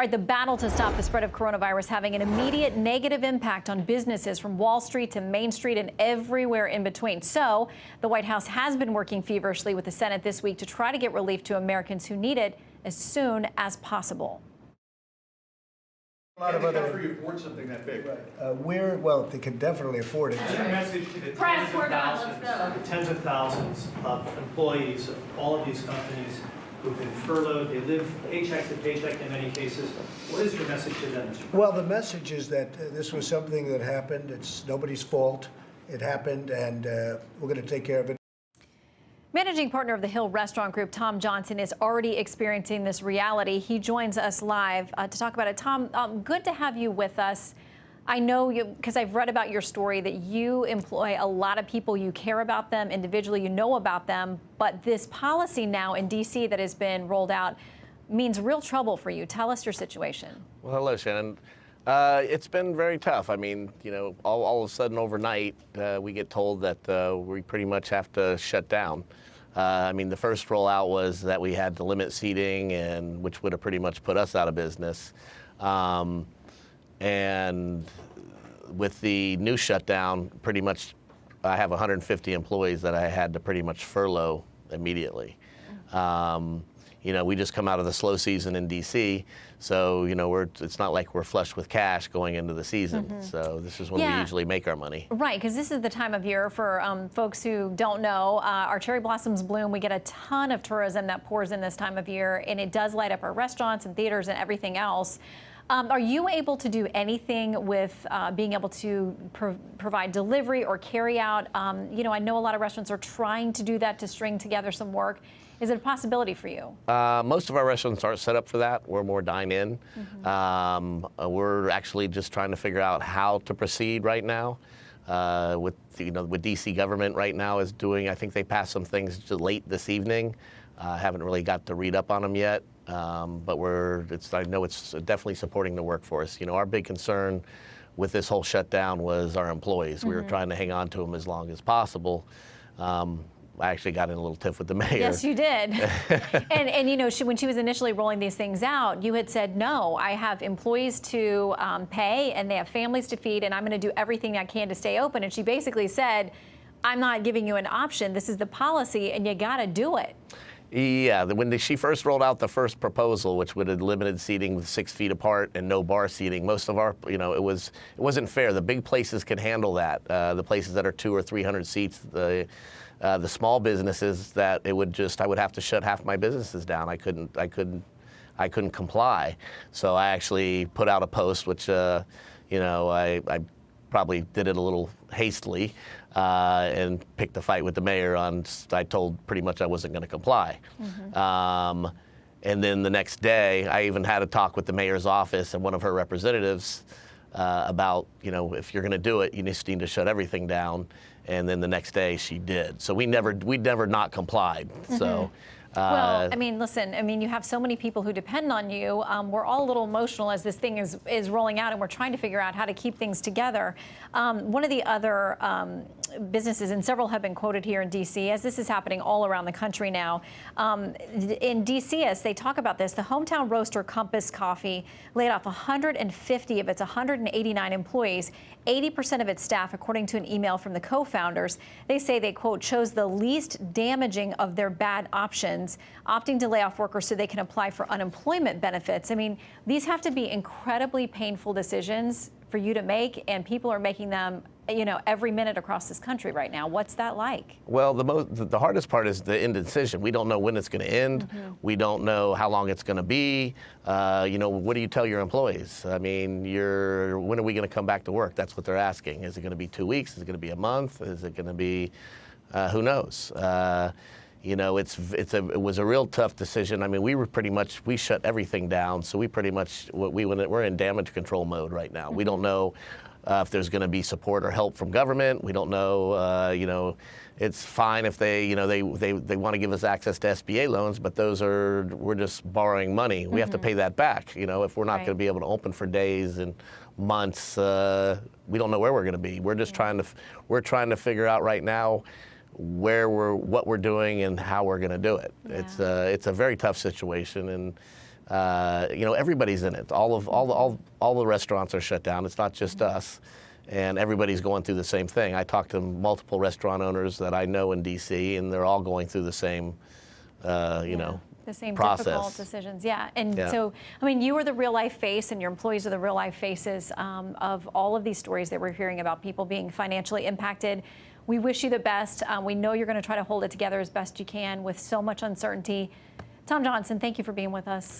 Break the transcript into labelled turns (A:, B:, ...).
A: All right, the battle to stop the spread of coronavirus having an immediate negative impact on businesses from Wall Street to Main Street and everywhere in between. So the White House has been working feverishly with the Senate this week to try to get relief to Americans who need it as soon as possible.
B: A lot of other country afford something that big.
C: Right. Well, they can definitely afford it.
D: Your message to the tens of thousands of employees of all of these companies who've been furloughed, they live paycheck to paycheck in many cases. What is your message to them?
C: Well, the message is that this was something that happened. It's nobody's fault. It happened, and we're going to take care of it.
A: Managing partner of the Hill Restaurant Group, Tom Johnson, is already experiencing this reality. He joins us live to talk about it. Tom, good to have you with us. I know you, because I've read about your story, that you employ a lot of people. You care about them individually. You know about them. But this policy now in D.C. that has been rolled out means real trouble for you. Tell us your situation.
E: Well, hello, Shannon. It's been very tough. I mean, you know, all of a sudden overnight, we get told that we pretty much have to shut down. I mean, the first rollout was that we had to limit seating, and which would have pretty much put us out of business. And with the new shutdown, pretty much I have 150 employees that I had to pretty much furlough immediately. You know, we just come out of the slow season in D.C., so, you know, it's not like we're flush with cash going into the season. So this is when we usually make our money.
A: Right, because this is the time of year for folks who don't know. Our cherry blossoms bloom. We get a ton of tourism that pours in this time of year, and it does light up our restaurants and theaters and everything else. Are you able to do anything with being able to provide delivery or carry out? You know, I know a lot of restaurants are trying to do that to string together some work. Is it a possibility for you?
E: Most of our restaurants aren't set up for that. We're more dine-in. We're actually just trying to figure out how to proceed right now. With DC government right now is doing, I think they passed some things just late this evening. Haven't really got to read up on them yet. But I know it's definitely supporting the workforce. You know, our big concern with this whole shutdown was our employees. We were trying to hang on to them as long as possible. I actually got in a little tiff with the mayor.
A: Yes, you did. and you know, when she was initially rolling these things out, you had said, no, I have employees to pay and they have families to feed, and I'm going to do everything I can to stay open. And she basically said, I'm not giving you an option. This is the policy, and you got to do it.
E: Yeah, when she first rolled out the first proposal, which would have limited seating with 6 feet apart and no bar seating, most of our, you know, it wasn't fair. The big places could handle that. The places that are 200 or 300 seats, the small businesses that I would have to shut half my businesses down. I couldn't comply. So I actually put out a post, which, you know, I probably did it a little hastily. And picked a fight with the mayor on, I told pretty much I wasn't going to comply. And then the next day, I even had a talk with the mayor's office and one of her representatives about, you know, if you're going to do it, you just need to shut everything down. And then the next day she did. So we never not complied. So.
A: Well, I mean, listen, I mean, you have so many people who depend on you. We're all a little emotional as this thing is rolling out, and we're trying to figure out how to keep things together. One of the other businesses, and several have been quoted here in D.C., as this is happening all around the country now. In D.C., as they talk about this, the hometown roaster Compass Coffee laid off 150 of its 189 employees, 80% of its staff, according to an email from the co-founders. They say they, quote, chose the least damaging of their bad options, opting to lay off workers so they can apply for unemployment benefits. I mean, these have to be incredibly painful decisions for you to make, and people are making them, you know, every minute across this country right now. What's that like?
E: Well, the hardest part is the indecision. We don't know when it's going to end. We don't know how long it's going to be. You know, what do you tell your employees? I mean, when are we going to come back to work? That's what they're asking. Is it going to be 2 weeks? Is it going to be a month? Is it going to be, who knows? You know, it was a real tough decision. I mean, we shut everything down. So we're in damage control mode right now. We don't know if there's going to be support or help from government. We don't know, you know, it's fine if they want to give us access to SBA loans, but we're just borrowing money. We have to pay that back. You know, if we're not going to be able to open for days and months, we don't know where we're going to be. We're just trying to figure out right now what we're doing and how we're going to do it. Yeah. It's a very tough situation, and Everybody's in it. All the restaurants are shut down. It's not just us, and everybody's going through the same thing. I talked to multiple restaurant owners that I know in D.C., and they're all going through the same,
A: the same
E: process.
A: difficult decisions. Yeah. And
E: Yeah.
A: so, I mean, you are the real life face and your employees are the real life faces of all of these stories that we're hearing about people being financially impacted. We wish you the best. We know you're going to try to hold it together as best you can with so much uncertainty. Tom Johnson, thank you for being with us.